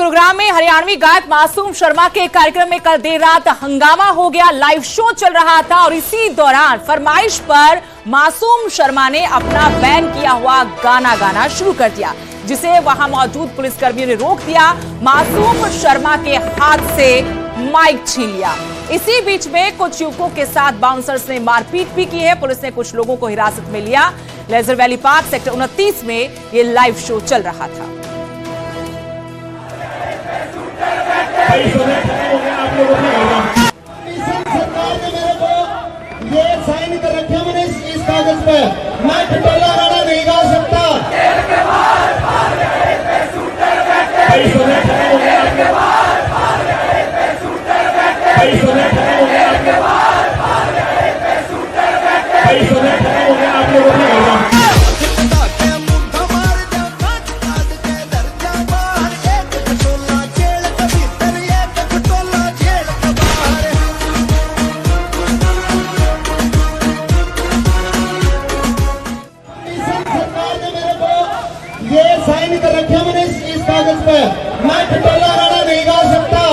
गुरुग्राम में हरियाणवी गायक मासूम शर्मा के कार्यक्रम में कल देर रात हंगामा हो गया। लाइव शो चल रहा था और इसी दौरान फरमाइश पर मासूम शर्मा ने अपना बैन किया हुआ गाना गाना शुरू कर दिया, जिसे वहां मौजूद पुलिसकर्मियों ने रोक दिया। मासूम शर्मा के हाथ से माइक छीन लिया। इसी बीच में कुछ युवकों के साथ बाउंसर्स ने मारपीट भी की है। पुलिस ने कुछ लोगों को हिरासत में लिया। लेजर वैली पार्क सेक्टर 29 में ये लाइव शो चल रहा था। सरकार ने मेरे को ये साइन कर रखे मैंने इस कागज पे, मैं खटोला राणा नहीं गा सकता। ये साइन कर रखे मैंने इस कागज पे, मैं खटोला राणा नहीं गा सकता।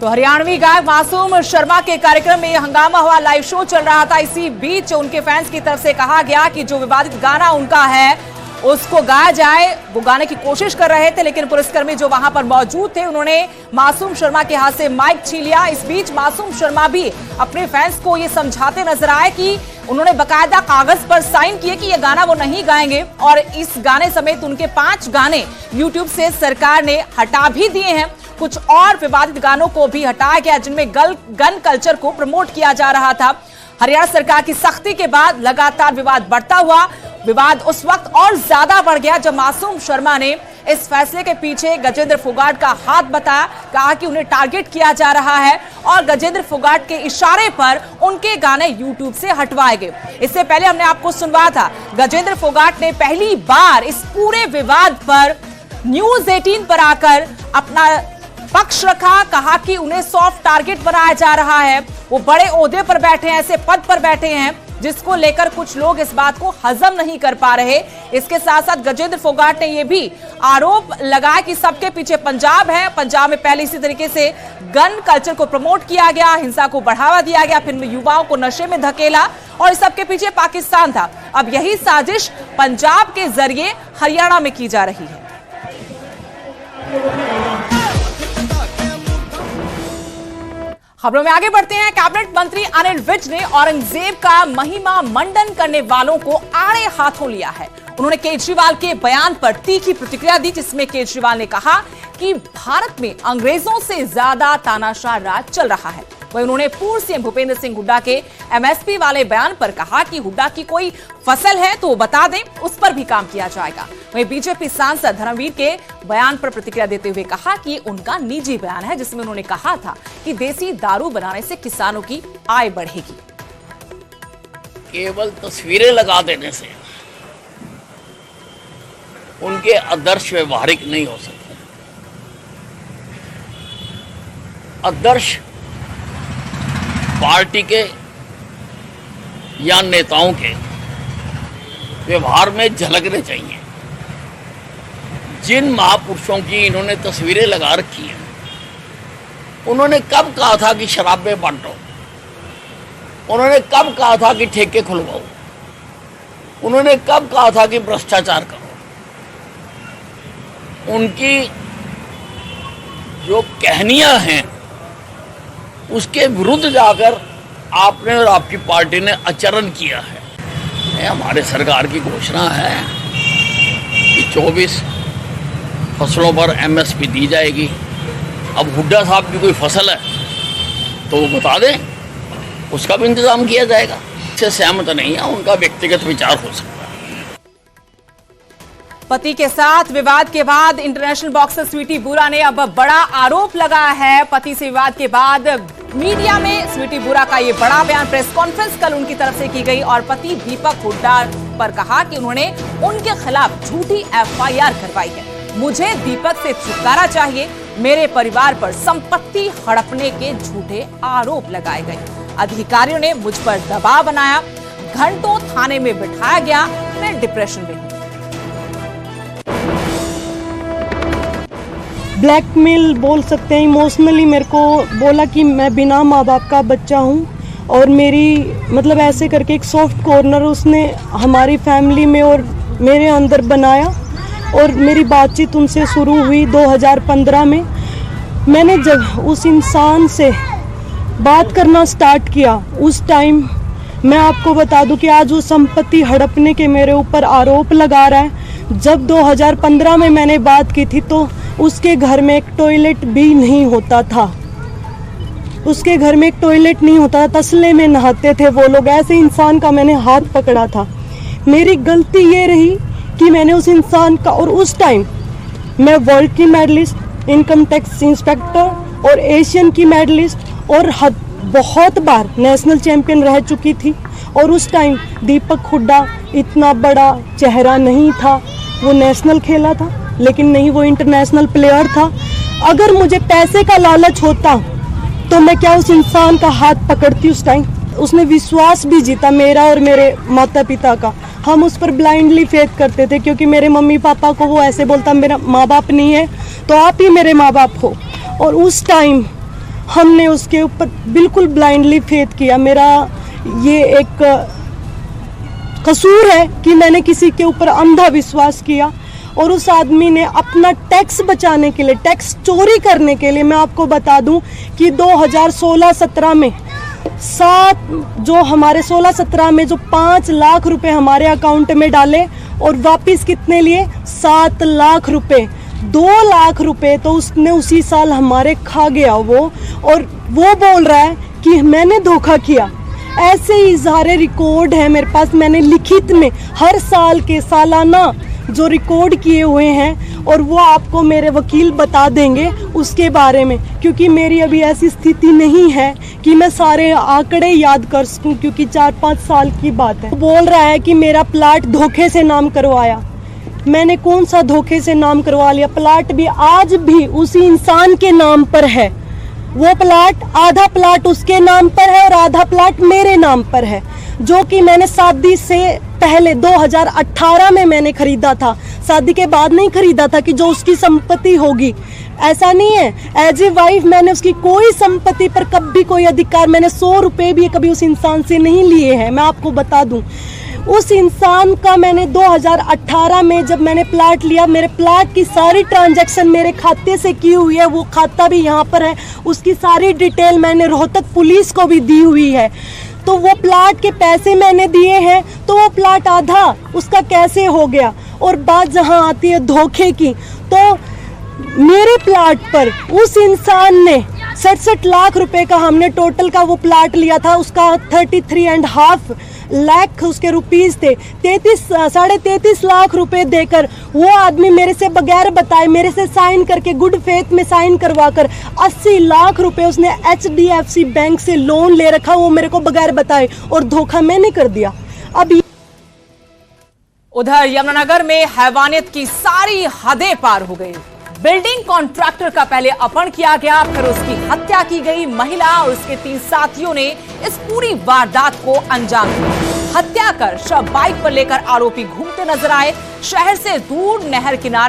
तो हरियाणवी गायक मासूम शर्मा के कार्यक्रम में हंगामा हुआ। लाइव शो चल रहा था। इसी बीच उनके फैंस की तरफ से कहा गया कि जो विवादित गाना उनका है उसको गाया जाए। वो गाने की कोशिश कर रहे थे, लेकिन पुलिसकर्मी जो वहां पर मौजूद थे उन्होंने मासूम शर्मा के हाथ से माइक छीन लिया। इस बीच मासूम शर्मा भी अपने फैंस को ये समझाते नजर आए कि उन्होंने बकायदा कागज पर साइन किए कि ये गाना वो नहीं गाएंगे, और इस गाने समेत उनके 5 गाने यूट्यूब से सरकार ने हटा भी दिए हैं। कुछ और विवादित गानों को भी हटाया गया, जिनमें गन कल्चर को प्रमोट किया जा रहा था। हरियाणा सरकार की सख्ती के बाद लगातार विवाद बढ़ता हुआ। विवाद उस वक्त और ज्यादा बढ़ गया जब मासूम शर्मा ने इस फैसले के पीछे गजेंद्र फोगाट का हाथ बताया। कहा कि उन्हें टारगेट किया जा रहा है और गजेंद्र फोगाट के इशारे पर उनके गाने यूट्यूब से हटवाए गए। इससे पहले हमने आपको सुनवाया था, गजेंद्र फोगाट ने पहली बार इस पूरे विवाद पर न्यूज 18 पर आकर अपना पक्ष रखा। कहा कि उन्हें सॉफ्ट टारगेट बनाया जा रहा है। वो बड़े ओहदे पर बैठे हैं, ऐसे पद पर बैठे हैं जिसको लेकर कुछ लोग इस बात को हजम नहीं कर पा रहे। इसके साथ साथ गजेंद्र फोगाट ने यह भी आरोप लगाया कि सबके पीछे पंजाब है। पंजाब में पहले इसी तरीके से गन कल्चर को प्रमोट किया गया, हिंसा को बढ़ावा दिया गया, फिर युवाओं को नशे में धकेला और इस सबके पीछे पाकिस्तान था। अब यही साजिश पंजाब के जरिए हरियाणा में की जा रही है। खबरों में आगे बढ़ते हैं। कैबिनेट मंत्री अनिल विज ने औरंगजेब का महिमा मंडन करने वालों को आड़े हाथों लिया है। उन्होंने केजरीवाल के बयान पर तीखी प्रतिक्रिया दी, जिसमें केजरीवाल ने कहा कि भारत में अंग्रेजों से ज्यादा तानाशाह राज चल रहा है। वहीं उन्होंने पूर्व सीएम भूपेंद्र सिंह हुड्डा के एमएसपी वाले बयान पर कहा कि हुड्डा की कोई फसल है तो बता दें, उस पर भी काम किया जाएगा। वहीं बीजेपी सांसद धर्मवीर के बयान पर प्रतिक्रिया देते हुए कहा कि उनका निजी बयान है, जिसमें उन्होंने कहा था कि देसी दारू बनाने से किसानों की आय बढ़ेगी। केवल तस्वीरें लगा देने से उनके आदर्श व्यवहारिक नहीं हो सकते। आदर्श पार्टी के या नेताओं के व्यवहार में झलकने चाहिए। जिन महापुरुषों की इन्होंने तस्वीरें लगा रखी हैं, उन्होंने कब कहा था कि शराबें बांटो? उन्होंने कब कहा था कि ठेके खुलवाओ? उन्होंने कब कहा था कि भ्रष्टाचार करो? उनकी जो कहानियां हैं उसके विरुद्ध जाकर आपने और आपकी पार्टी ने आचरण किया है। हमारे सरकार की घोषणा है कि 24 फसलों पर एमएसपी दी जाएगी। अब हुड्डा साहब की कोई फसल है तो वो बता दें, उसका भी इंतजाम किया जाएगा। इससे सहमत नहीं है, उनका व्यक्तिगत विचार हो सकता है। पति के साथ विवाद के बाद इंटरनेशनल बॉक्सर स्वीटी बुरा ने अब बड़ा आरोप लगाया है। पति से विवाद के बाद मीडिया में स्वीटी बुरा का ये बड़ा बयान, प्रेस कॉन्फ्रेंस कल उनकी तरफ से की गई और पति दीपक हुड्डा पर कहा कि उन्होंने उनके खिलाफ झूठी एफआईआर करवाई है। मुझे दीपक से छुटकारा चाहिए। मेरे परिवार पर संपत्ति हड़पने के झूठे आरोप लगाए गए। अधिकारियों ने मुझ पर दबाव बनाया, घंटों थाने में बिठाया गया। मैं डिप्रेशन में हूं। ब्लैकमेल बोल सकते हैं, इमोशनली मेरे को बोला कि मैं बिना माँ बाप का बच्चा हूँ और मेरी मतलब ऐसे करके एक सॉफ्ट कॉर्नर उसने हमारी फैमिली में और मेरे अंदर बनाया। और मेरी बातचीत उनसे शुरू हुई 2015 में। मैंने जब उस इंसान से बात करना स्टार्ट किया उस टाइम मैं आपको बता दूं कि आज वो संपत्ति हड़पने के मेरे ऊपर आरोप लगा रहा है। जब 2015 में मैंने बात की थी तो उसके घर में एक टॉयलेट भी नहीं होता था। उसके घर में एक टॉयलेट नहीं होता था, तसले में नहाते थे वो लोग। ऐसे इंसान का मैंने हाथ पकड़ा था। मेरी गलती ये रही कि मैंने उस इंसान का, और उस टाइम मैं वर्ल्ड की मेडलिस्ट, इनकम टैक्स इंस्पेक्टर और एशियन की मेडलिस्ट और बहुत बार नेशनल चैंपियन रह चुकी थी। और उस टाइम दीपक हुड्डा इतना बड़ा चेहरा नहीं था। वो नेशनल खेला था लेकिन नहीं, वो इंटरनेशनल प्लेयर था। अगर मुझे पैसे का लालच होता तो मैं क्या उस इंसान का हाथ पकड़ती उस टाइम। उसने विश्वास भी जीता मेरा और मेरे माता पिता का। हम उस पर ब्लाइंडली फेथ करते थे क्योंकि मेरे मम्मी पापा को वो ऐसे बोलता, मेरा माँ बाप नहीं है तो आप ही मेरे माँ बाप हो। और उस टाइम हमने उसके ऊपर बिल्कुल ब्लाइंडली फेथ किया। मेरा ये एक कसूर है कि मैंने किसी के ऊपर अंधा विश्वास किया। और उस आदमी ने अपना टैक्स बचाने के लिए, टैक्स चोरी करने के लिए, मैं आपको बता दूं कि 2016-17 में जो हमारे 16-17 में जो 5 लाख रुपए हमारे अकाउंट में डाले और वापस कितने लिए 7 लाख रुपए, 2 लाख रुपए तो उसने उसी साल हमारे खा गया वो। और वो बोल रहा है कि मैंने धोखा किया। ऐसे ही सारे रिकॉर्ड है मेरे पास। मैंने लिखित में हर साल के सालाना जो रिकॉर्ड किए हुए हैं और वो आपको मेरे वकील बता देंगे उसके बारे में, क्योंकि मेरी अभी ऐसी स्थिति नहीं है कि मैं सारे आंकड़े याद कर सकूं, क्योंकि 4-5 साल की बात है। बोल रहा है कि मेरा प्लाट धोखे से नाम करवाया। मैंने कौन सा धोखे से नाम करवा लिया? प्लाट भी आज भी उसी इंसान के नाम पर है। वो प्लाट, आधा प्लाट उसके नाम पर है और आधा प्लाट मेरे नाम पर है, जो कि मैंने शादी से पहले 2018 में मैंने खरीदा था। शादी के बाद नहीं खरीदा था कि जो उसकी संपत्ति होगी। ऐसा नहीं है। एज ए वाइफ मैंने उसकी कोई संपत्ति पर कभी कोई अधिकार, मैंने 100 रुपए भी कभी उस इंसान से नहीं लिए हैं। मैं आपको बता दूं, उस इंसान का मैंने 2018 में जब मैंने प्लाट लिया, मेरे प्लाट की सारी ट्रांजैक्शन मेरे खाते से की हुई है। वो खाता भी यहाँ पर है। उसकी सारी डिटेल मैंने रोहतक पुलिस को भी दी हुई है। तो वो प्लाट के पैसे मैंने दिए हैं, तो वो प्लाट आधा उसका कैसे हो गया? और बात जहाँ आती है धोखे की, तो मेरे प्लाट पर उस इंसान ने 67 लाख रुपए का, हमने टोटल का वो प्लाट लिया था, उसका 33.5 लाख उसके रुपीस थे। 33.5 लाख रुपए देकर वो आदमी मेरे से बगैर बताए, मेरे से साइन करके, गुड फेथ में साइन करवाकर 80 लाख रुपए उसने HDFC बैंक से लोन ले रखा, वो मेरे को बगैर बताए, और धोखा मैंने कर दिया। अब उधर यमुनानगर में हैवानियत की सारी हदें पार हो गई। बिल्डिंग कॉन्ट्रैक्टर का पहले अपहरण किया गया, फिर उसकी हत्या की गई। महिला और उसके 3 साथियों ने इस पूरी वारदात को अंजाम दिया। हत्या कर शव बाइक पर लेकर आरोपी घूमते नजर आए। शहर से दूर नहर किनारे